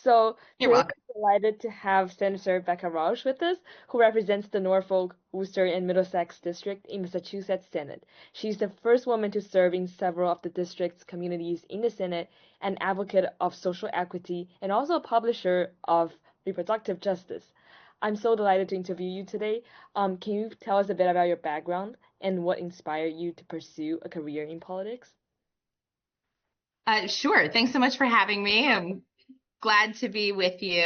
So You're today welcome. we're delighted to have Senator Becca Rausch with us, who represents the Norfolk, Worcester, and Middlesex district in Massachusetts Senate. She's the first woman to serve in several of the district's communities in the Senate, an advocate of social equity, and also a publisher of reproductive justice. I'm so delighted to interview you today. Can you tell us a bit about your background and what inspired you to pursue a career in politics? Sure. Thanks so much for having me. I'm glad to be with you.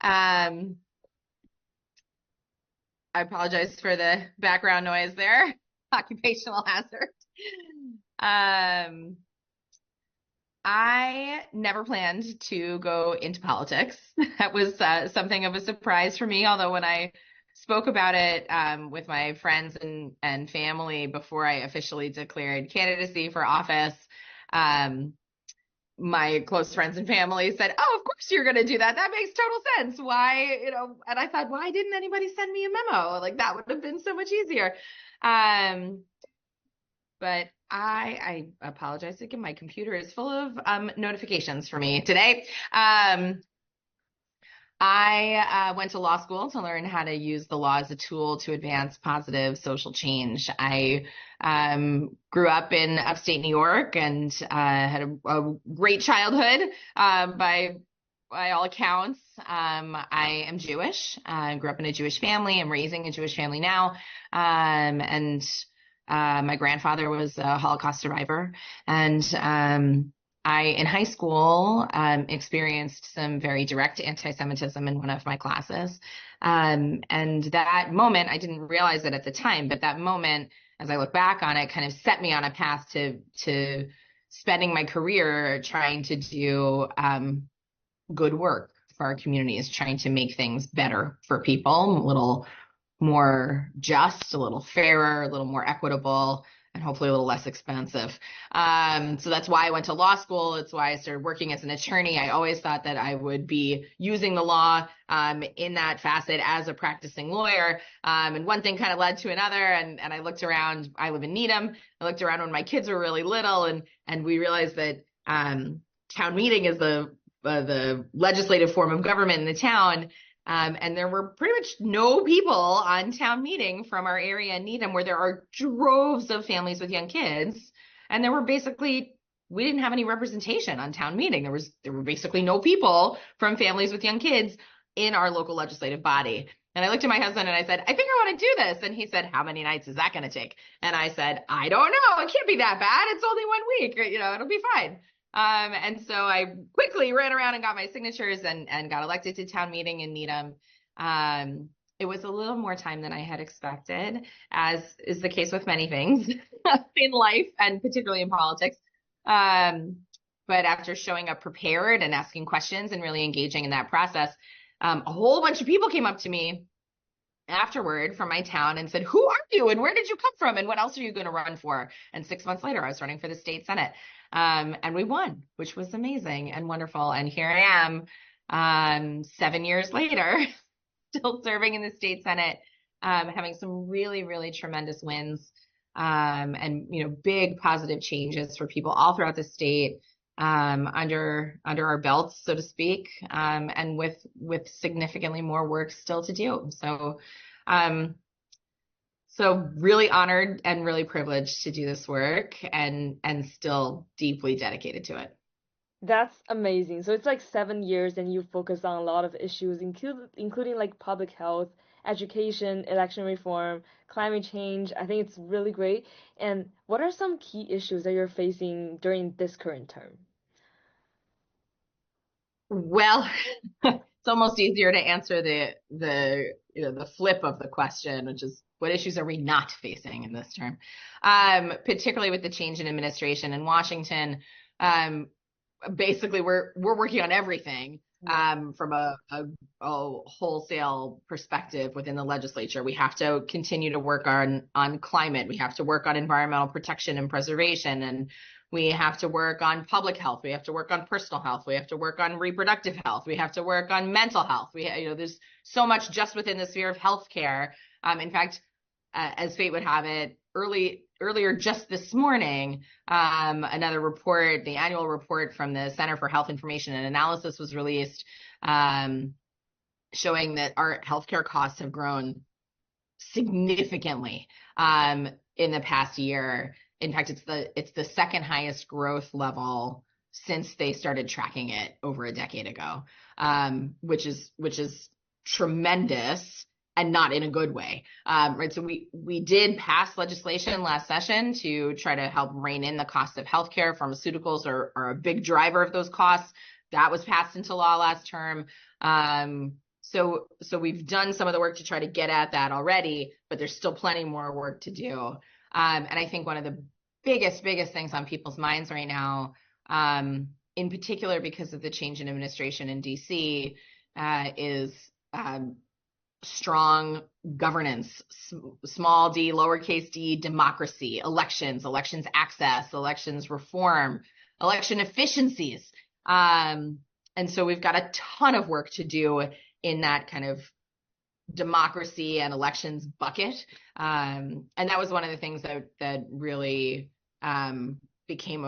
I apologize for the background noise there. Occupational hazard. Um, I never planned to go into politics. That was something of a surprise for me, although when I spoke about it with my friends and family before I officially declared candidacy for office, um, my close friends and family said, "Oh, of course you're going to do that. That makes total sense. Why, and I thought, why didn't anybody send me a memo? Like that would have been so much easier. Um, but I apologize again. My computer is full of notifications for me today. I went to law school to learn how to use the law as a tool to advance positive social change. I grew up in upstate New York and had a great childhood by all accounts. I am Jewish. I grew up in a Jewish family. I'm raising a Jewish family now. And My grandfather was a Holocaust survivor. And in high school, experienced some very direct anti-Semitism in one of my classes. And that moment, I didn't realize it at the time, but that moment, as I look back on it, kind of set me on a path to spending my career trying to do good work for our communities, trying to make things better for people, a little more just, a little fairer, a little more equitable, and hopefully a little less expensive. So that's why I went to law school. It's why I started working as an attorney. I always thought that I would be using the law in that facet as a practicing lawyer. And one thing kind of led to another. And I looked around. I live in Needham. I looked around when my kids were really little, and we realized that town meeting is the legislative form of government in the town. And there were pretty much no people on town meeting from our area in Needham, where there are droves of families with young kids. And we didn't have any representation on town meeting. There were basically no people from families with young kids in our local legislative body. And I looked at my husband and I said, I think I want to do this. And he said, how many nights is that going to take? And I said, I don't know. It can't be that bad. It's only 1 week. It'll be fine. And so I quickly ran around and got my signatures and got elected to town meeting in Needham. It was a little more time than I had expected, as is the case with many things in life and particularly in politics. But after showing up prepared and asking questions and really engaging in that process, a whole bunch of people came up to me afterward from my town and said, who are you and where did you come from and what else are you going to run for? And 6 months later, I was running for the state Senate. And we won, which was amazing and wonderful. And here I am, 7 years later, still serving in the state Senate, having some really, really tremendous wins, and big positive changes for people all throughout the state, under our belts, so to speak, and with significantly more work still to do. Um, so really honored and really privileged to do this work and still deeply dedicated to it. That's amazing. So it's like 7 years and you focus on a lot of issues, including like public health, education, election reform, climate change. I think it's really great. And what are some key issues that you're facing during this current term? Well, it's almost easier to answer the flip of the question, which is what issues are we not facing in this term? Particularly with the change in administration in Washington. Basically we're working on everything Yeah. from a wholesale perspective within the legislature. We have to continue to work on climate. We have to work on environmental protection and preservation, and we have to work on public health. We have to work on personal health. We have to work on reproductive health. We have to work on mental health. There's so much just within the sphere of healthcare. In fact, as fate would have it, earlier just this morning, another report, the annual report from the Center for Health Information and Analysis was released, showing that our healthcare costs have grown significantly in the past year. In fact, it's the second highest growth level since they started tracking it over a decade ago, which is tremendous and not in a good way, right? So we did pass legislation last session to try to help rein in the cost of healthcare. Pharmaceuticals are a big driver of those costs. That was passed into law last term. So we've done some of the work to try to get at that already, but there's still plenty more work to do. And I think one of the biggest things on people's minds right now, in particular because of the change in administration in DC, is strong governance, small d, lowercase d, democracy, elections access, elections reform, election efficiencies. And so we've got a ton of work to do in that kind of democracy and elections bucket. And that was one of the things that really became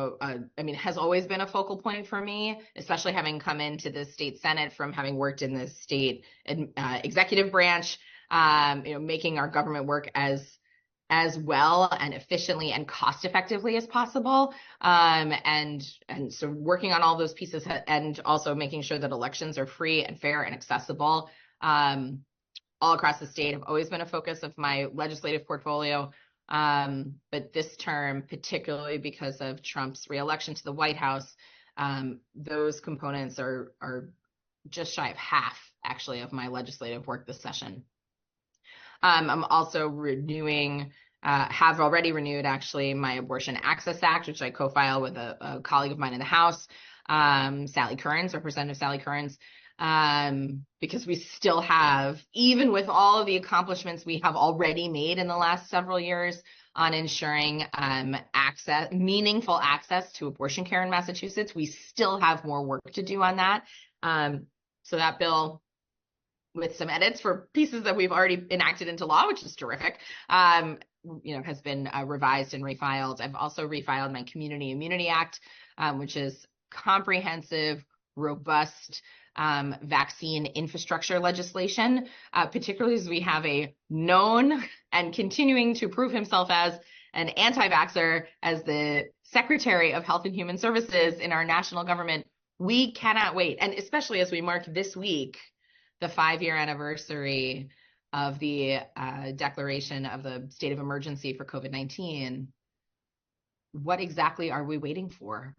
has always been a focal point for me, especially having come into the state Senate from having worked in the state executive branch, making our government work as well and efficiently and cost effectively as possible. And so working on all those pieces and also making sure that elections are free and fair and accessible all across the state have always been a focus of my legislative portfolio. But this term, particularly because of Trump's reelection to the White House, those components are just shy of half, actually, of my legislative work this session. I'm also have already renewed, actually, my Abortion Access Act, which I co-filed with a colleague of mine in the House, Representative Sally Kearns, because we still have, even with all of the accomplishments we have already made in the last several years on ensuring meaningful access to abortion care in Massachusetts, we still have more work to do on that. So that bill, with some edits for pieces that we've already enacted into law, which is terrific, has been revised and refiled. I've also refiled my Community Immunity Act, which is comprehensive, robust vaccine infrastructure legislation, particularly as we have a known and continuing to prove himself as an anti-vaxxer as the Secretary of Health and Human Services in our national government. We cannot wait. And especially as we mark this week the 5-year anniversary of the declaration of the state of emergency for COVID-19, what exactly are we waiting for?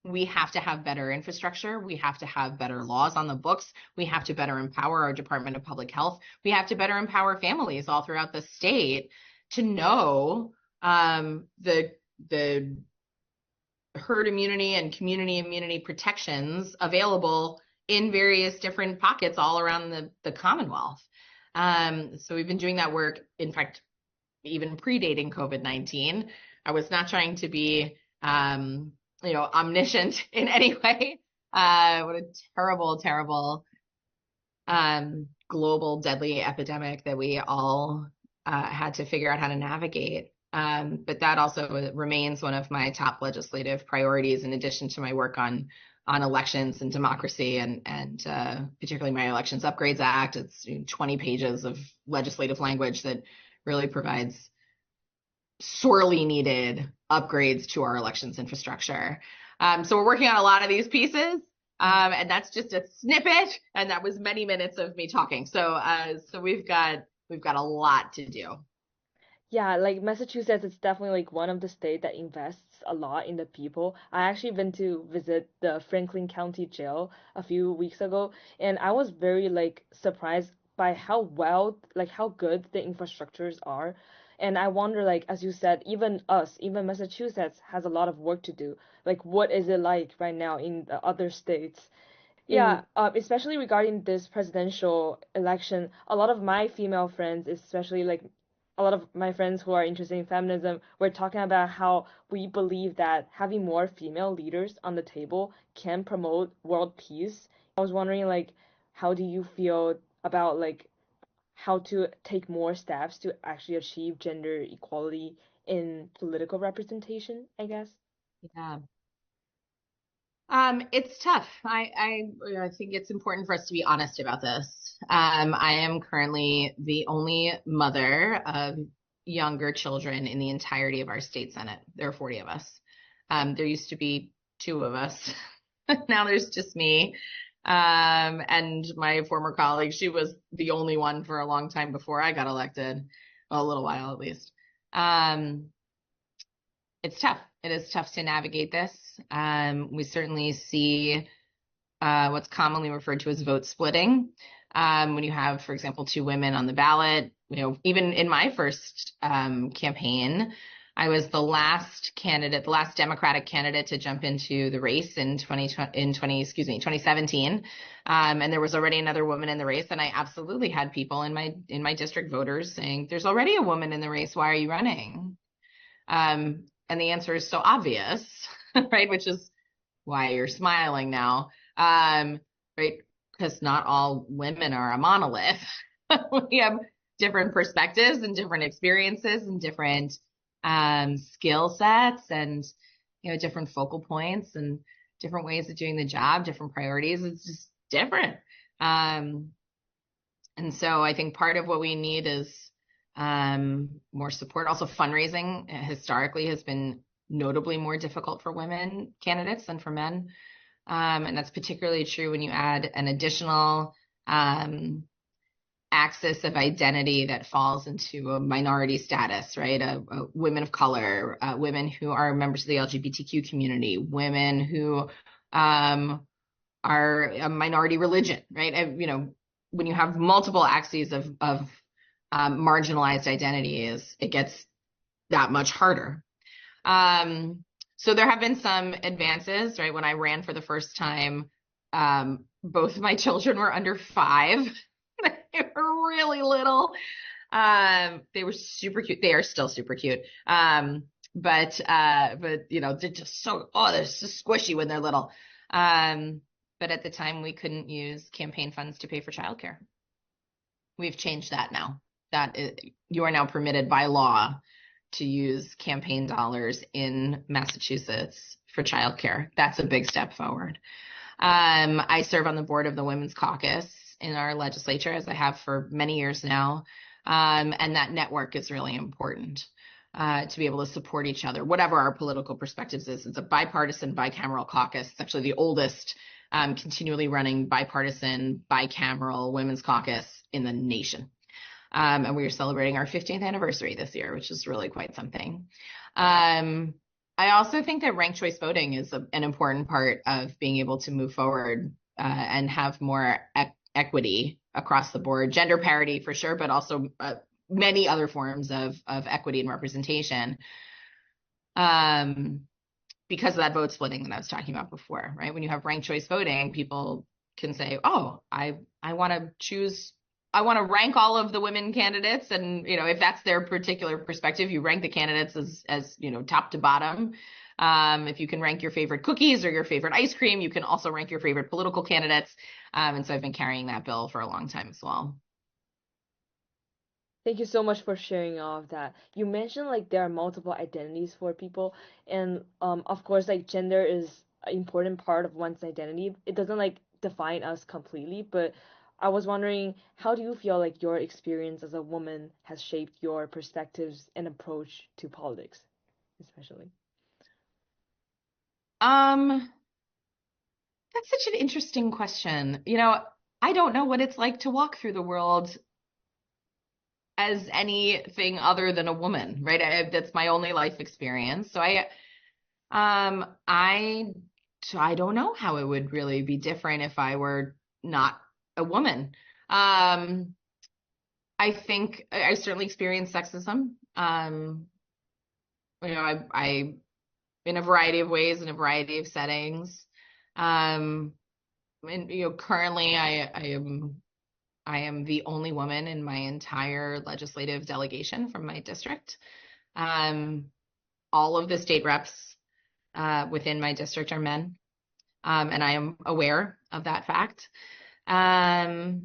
We have to have better infrastructure. We have to have better laws on the books. We have to better empower our Department of Public Health. We have to better empower families all throughout the state to know the herd immunity and community immunity protections available in various different pockets all around the Commonwealth. So we've been doing that work, in fact, even predating COVID-19. I was not trying to be omniscient in any way. What a terrible global deadly epidemic that we all had to figure out how to navigate. But that also remains one of my top legislative priorities, in addition to my work on elections and democracy, and particularly my Elections Upgrades Act. It's 20 pages of legislative language that really provides sorely needed upgrades to our elections infrastructure. So we're working on a lot of these pieces, and that's just a snippet, and that was many minutes of me talking. So we've got a lot to do. Yeah, like Massachusetts is definitely like one of the state that invests a lot in the people. I actually been to visit the Franklin County Jail a few weeks ago, and I was very like surprised by how good the infrastructures are. And I wonder, like, as you said, even Massachusetts has a lot of work to do. Like, what is it like right now in the other states? Yeah, especially regarding this presidential election, a lot of my female friends, especially like a lot of my friends who are interested in feminism, were talking about how we believe that having more female leaders on the table can promote world peace. I was wondering, like, how do you feel about like how to take more steps to actually achieve gender equality in political representation, I guess? Yeah. It's tough. I think it's important for us to be honest about this. I am currently the only mother of younger children in the entirety of our state Senate. There are 40 of us. There used to be two of us. Now there's just me. And my former colleague, she was the only one for a long time before I got elected, well, a little while at least. It's tough. It is tough to navigate this. We certainly see what's commonly referred to as vote splitting. When you have, for example, two women on the ballot, even in my first campaign, I was the last candidate, the last Democratic candidate to jump into the race in 2017. And there was already another woman in the race, and I absolutely had people in my district voters saying, "There's already a woman in the race. Why are you running?" And the answer is so obvious, right? Which is why you're smiling now, right? Because not all women are a monolith. We have different perspectives and different experiences and different skill sets and different focal points and different ways of doing the job, different priorities. It's just different. And so I think part of what we need is more support. Also, fundraising historically has been notably more difficult for women candidates than for men. And that's particularly true when you add an additional axis of identity that falls into a minority status, right? Women of color, women who are members of the LGBTQ community, women who are a minority religion, right? When you have multiple axes of marginalized identities, it gets that much harder. So there have been some advances, right? When I ran for the first time, both of my children were under 5. They were really little. They were super cute. They are still super cute. But they're just they're so squishy when they're little. But at the time we couldn't use campaign funds to pay for childcare. We've changed that now. You are now permitted by law to use campaign dollars in Massachusetts for childcare. That's a big step forward. I serve on the board of the Women's Caucus in our legislature, as I have for many years now. And that network is really important to be able to support each other, whatever our political perspectives is. It's a bipartisan, bicameral caucus. It's actually the oldest continually running bipartisan, bicameral women's caucus in the nation. And we are celebrating our 15th anniversary this year, which is really quite something. I also think that ranked choice voting is an important part of being able to move forward and have more equity across the board, gender parity for sure, but also many other forms of equity and representation. Because of that vote splitting that I was talking about before, right? When you have ranked choice voting, people can say, "Oh, I want to choose." I want to rank all of the women candidates. And, if that's their particular perspective, you rank the candidates as top to bottom. If you can rank your favorite cookies or your favorite ice cream, you can also rank your favorite political candidates. And so I've been carrying that bill for a long time as well. Thank you so much for sharing all of that. You mentioned like there are multiple identities for people, and of course, like gender is an important part of one's identity. It doesn't like define us completely, but I was wondering, how do you feel like your experience as a woman has shaped your perspectives and approach to politics, especially? Um, that's such an interesting question. I don't know what it's like to walk through the world as anything other than a woman, right? That's my only life experience. So I don't know how it would really be different if I were not a woman. I think I certainly experienced sexism. I in a variety of ways, in a variety of settings. And currently I am the only woman in my entire legislative delegation from my district. All of the state reps within my district are men, and I am aware of that fact. I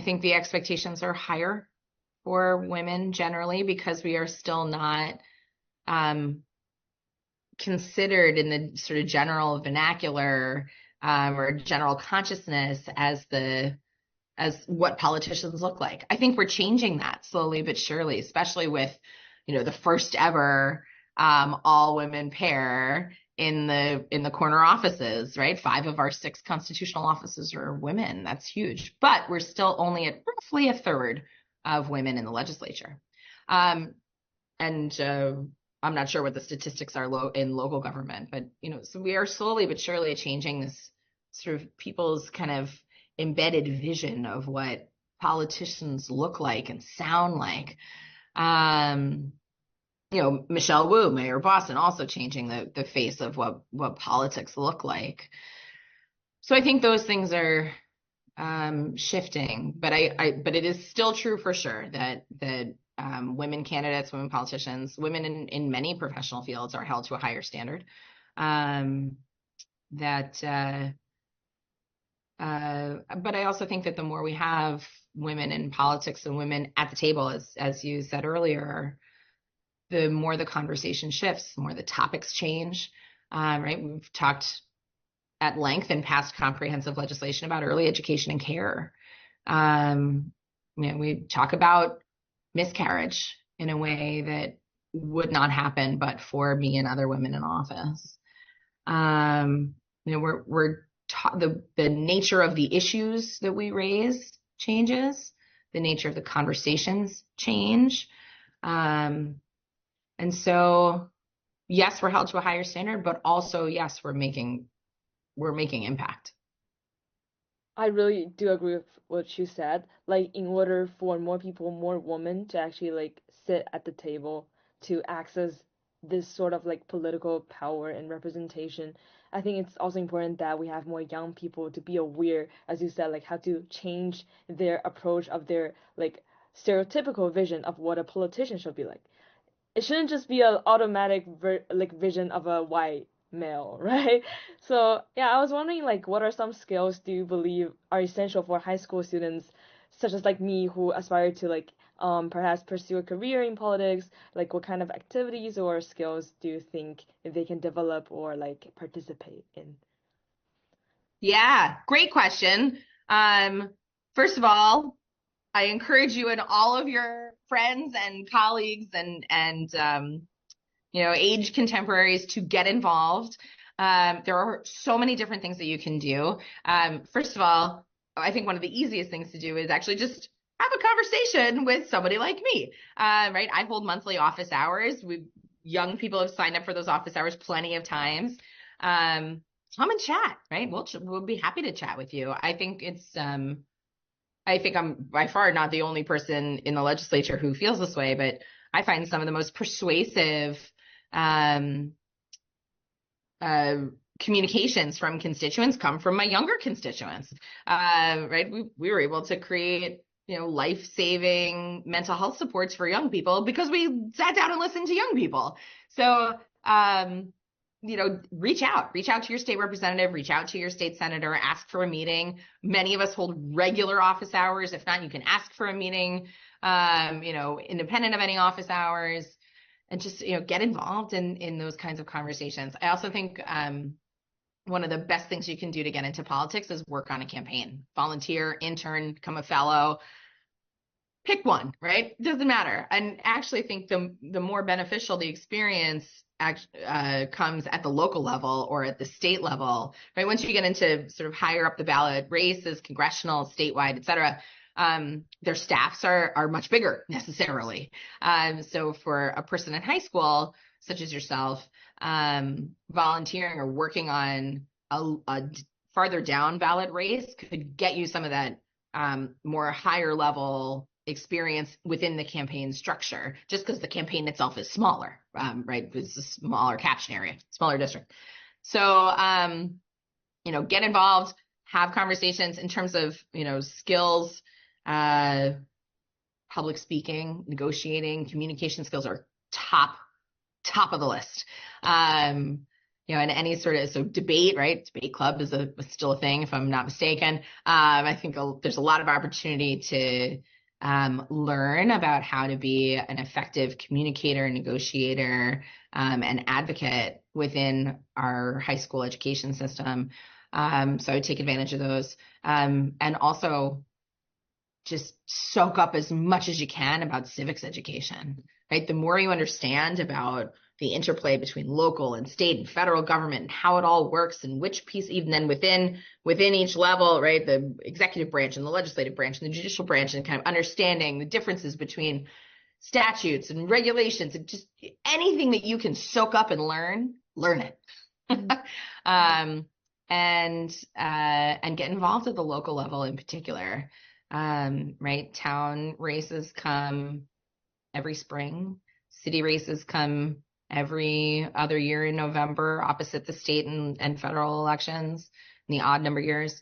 think the expectations are higher for women generally because we are still not considered in the sort of general vernacular or general consciousness as what politicians look like. I think we're changing that slowly but surely, especially with, the first ever all women pair in the corner offices, right? 5 of our 6 constitutional offices are women. That's huge. But we're still only at roughly a third of women in the legislature. And I'm not sure what the statistics are in local government, but so we are slowly but surely changing this sort of people's kind of embedded vision of what politicians look like and sound like. Michelle Wu, Mayor of Boston, also changing the face of what politics look like. So I think those things are shifting, but but it is still true for sure that women candidates, women politicians, women in many professional fields are held to a higher standard. But I also think that the more we have women in politics and women at the table, as you said earlier, the more the conversation shifts, the more the topics change. Right? We've talked at length in past comprehensive legislation about early education and care. We talk about miscarriage in a way that would not happen but for me and other women in office. The nature of the issues that we raise changes, the nature of the conversations change. And so, yes, we're held to a higher standard, but also, yes, we're making impact. I really do agree with what you said. Like, in order for more people, more women to actually like sit at the table to access this sort of like political power and representation, I think it's also important that we have more young people to be aware, as you said, like how to change their approach of their like stereotypical vision of what a politician should be like. It shouldn't just be an automatic vision of a white male, right? So yeah, I was wondering like what are some skills do you believe are essential for high school students, such as like me who aspire to like perhaps pursue a career in politics? Like what kind of activities or skills do you think they can develop or like participate in? Yeah, great question. First of all, I encourage you and all of your friends and colleagues and age contemporaries to get involved. There are so many different things that you can do. First of all, I think one of the easiest things to do is actually just have a conversation with somebody like me. Right? I hold monthly office hours. Young people have signed up for those office hours plenty of times. Come and chat, right? We'll be happy to chat with you. I think I'm by far not the only person in the legislature who feels this way, but I find some of the most persuasive communications from constituents come from my younger constituents. Right? We were able to create, life-saving mental health supports for young people because we sat down and listened to young people. So, reach out to your state representative, reach out to your state senator, ask for a meeting. Many of us hold regular office hours. If not, you can ask for a meeting, independent of any office hours, and just, get involved in those kinds of conversations. I also think, one of the best things you can do to get into politics is work on a campaign, volunteer, intern, become a fellow, pick one, right? Doesn't matter. And actually think the more beneficial the experience comes at the local level or at the state level, right? Once you get into sort of higher up the ballot races, congressional, statewide, et cetera, their staffs are much bigger necessarily. So for a person in high school, such as yourself, volunteering or working on a farther down ballot race could get you some of that more higher level experience within the campaign structure, just because the campaign itself is smaller, right? It's a smaller caption area, smaller district. So, get involved, have conversations in terms of, skills, public speaking, negotiating, communication skills are top of the list. And any sort of, so debate, right? Debate club is still a thing, if I'm not mistaken. I think there's a lot of opportunity learn about how to be an effective communicator, negotiator, and advocate within our high school education system. So I would take advantage of those. And also just soak up as much as you can about civics education, right? The more you understand about the interplay between local and state and federal government and how it all works and which piece, even then within each level, right? The executive branch and the legislative branch and the judicial branch, and kind of understanding the differences between statutes and regulations, and just anything that you can soak up and learn it. um, and get involved at the local level in particular. Right? Town races come every spring. City races come every other year in November, opposite the state and federal elections, in the odd number years.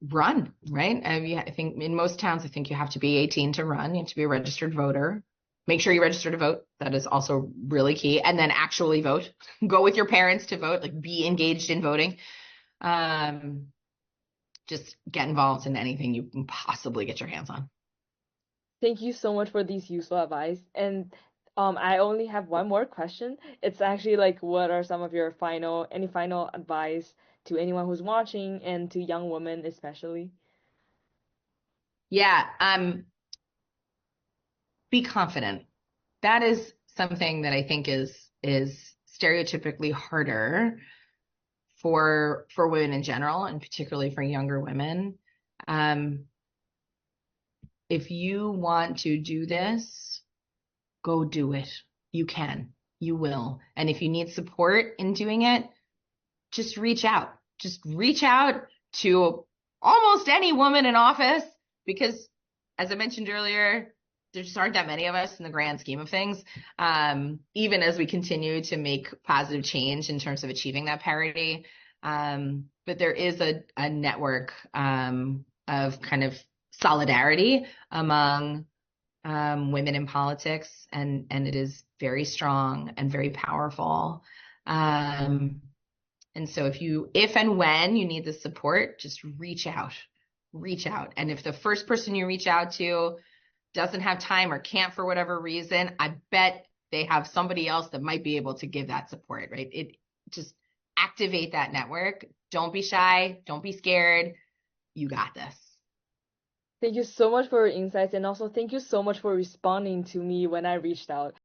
Run, right? I think in most towns, I think you have to be 18 to run. You have to be a registered voter. Make sure you register to vote. That is also really key. And then actually vote. Go with your parents to vote. Like, be engaged in voting. Just get involved in anything you can possibly get your hands on. Thank you so much for these useful advice. And I only have one more question. It's actually like, what are some of your any final advice to anyone who's watching and to young women especially? Yeah, be confident. That is something that I think is stereotypically harder for women in general, and particularly for younger women. If you want to do this, go do it. You can. You will. And if you need support in doing it, just reach out. Just reach out to almost any woman in office, because, as I mentioned earlier, there just aren't that many of us in the grand scheme of things, even as we continue to make positive change in terms of achieving that parity. But there is a network of kind of solidarity among women in politics, and it is very strong and very powerful. And so if and when you need the support, just reach out. And if the first person you reach out to doesn't have time or can't for whatever reason, I bet they have somebody else that might be able to give that support, right? It just activate that network. Don't be shy. Don't be scared. You got this. Thank you so much for your insights, and also thank you so much for responding to me when I reached out.